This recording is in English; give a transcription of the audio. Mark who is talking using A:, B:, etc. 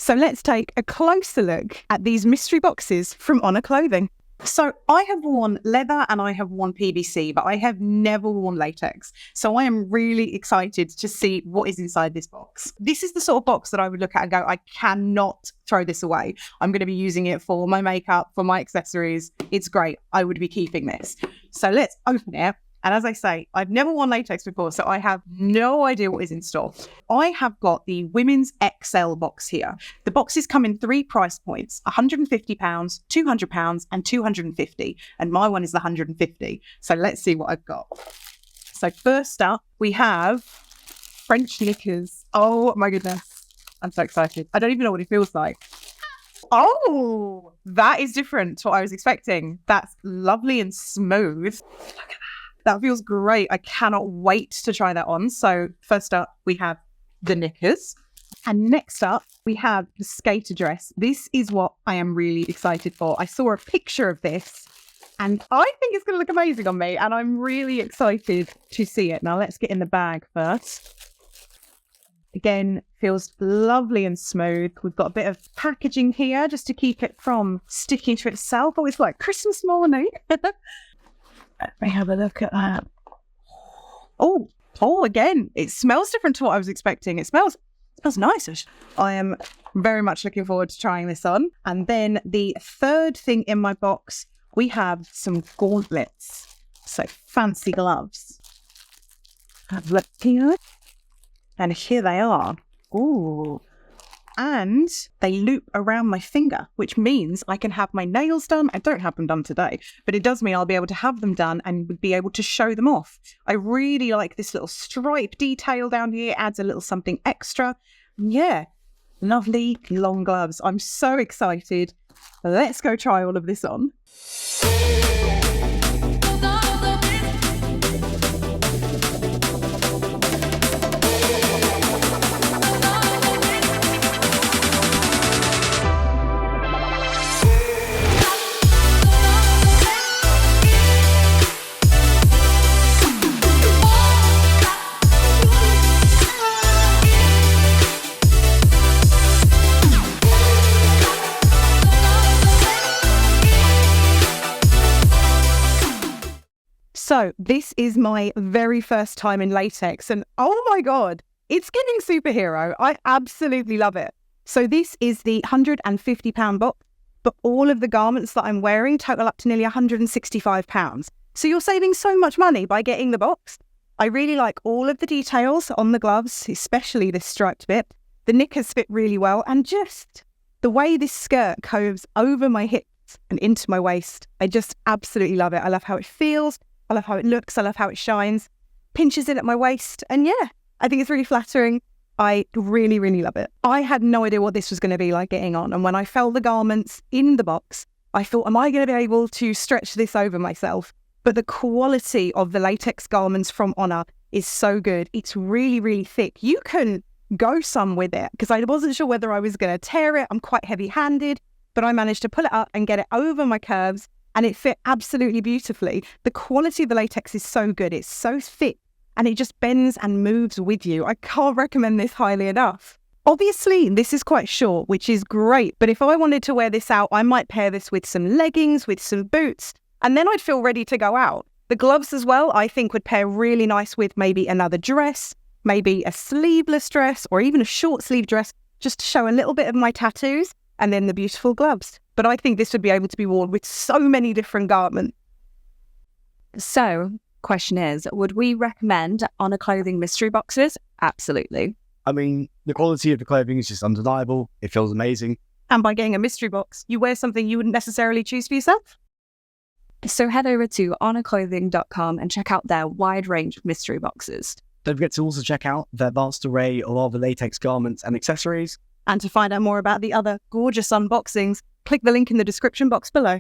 A: So let's take a closer look at these mystery boxes from Honor Clothing. So I have worn leather and I have worn PVC, but I have never worn latex. So I am really excited to see what is inside this box. This is the sort of box that I would look at and go, I cannot throw this away. I'm going to be using it for my makeup, for my accessories. It's great. I would be keeping this. So let's open it. And as I say, I've never worn latex before, so I have no idea what is in store. I have got the women's XL box here. The boxes come in 3 price points, £150, £200 and £250. And my one is the £150. So let's see what I've got. So first up, we have French knickers. Oh my goodness. I'm so excited. I don't even know what it feels like. Oh, that is different to what I was expecting. That's lovely and smooth. Look at that. That feels great. I cannot wait to try that on. So first up, we have the knickers. And next up, we have the skater dress. This is what I am really excited for. I saw a picture of this and I think it's going to look amazing on me. And I'm really excited to see it. Now let's get in the bag first. Again, feels lovely and smooth. We've got a bit of packaging here just to keep it from sticking to itself. Oh, it's like Christmas morning. Let me have a look at that. Oh, again, it smells different to what I was expecting. It smells nice. I am very much looking forward to trying this on. And then the third thing in my box, we have some gauntlets. So fancy gloves. Have a look here. And here they are. Ooh. And they loop around my finger, which means I can have my nails done. I don't have them done today, but it does mean I'll be able to have them done and be able to show them off. I really like this little stripe detail down here. It adds a little something extra. Yeah, lovely long gloves. I'm so excited. Let's go try all of this on. So this is my very first time in latex and oh my God, it's getting superhero. I absolutely love it. So this is the £150 box, but all of the garments that I'm wearing total up to nearly £165. So you're saving so much money by getting the box. I really like all of the details on the gloves, especially this striped bit. The knickers fit really well and just the way this skirt coves over my hips and into my waist. I just absolutely love it. I love how it feels. I love how it looks. I love how it shines. Pinches in at my waist. And yeah, I think it's really flattering. I really, really love it. I had no idea what this was going to be like getting on. And when I felt the garments in the box, I thought, am I going to be able to stretch this over myself? But the quality of the latex garments from Honor is so good. It's really, really thick. You can go some with it because I wasn't sure whether I was going to tear it. I'm quite heavy-handed, but I managed to pull it up and get it over my curves. And it fit absolutely beautifully. The quality of the latex is so good. It's so thick and it just bends and moves with you. I can't recommend this highly enough. Obviously, this is quite short, which is great. But if I wanted to wear this out, I might pair this with some leggings, with some boots, and then I'd feel ready to go out. The gloves as well, I think would pair really nice with maybe another dress, maybe a sleeveless dress or even a short sleeve dress, just to show a little bit of my tattoos and then the beautiful gloves. But I think this would be able to be worn with so many different garments.
B: So, question is, would we recommend Honor Clothing mystery boxes? Absolutely.
C: I mean, the quality of the clothing is just undeniable. It feels amazing.
A: And by getting a mystery box, you wear something you wouldn't necessarily choose for yourself.
B: So head over to honorclothing.com and check out their wide range of mystery boxes.
C: Don't forget to also check out their vast array of other latex garments and accessories.
A: And to find out more about the other gorgeous unboxings, click the link in the description box below.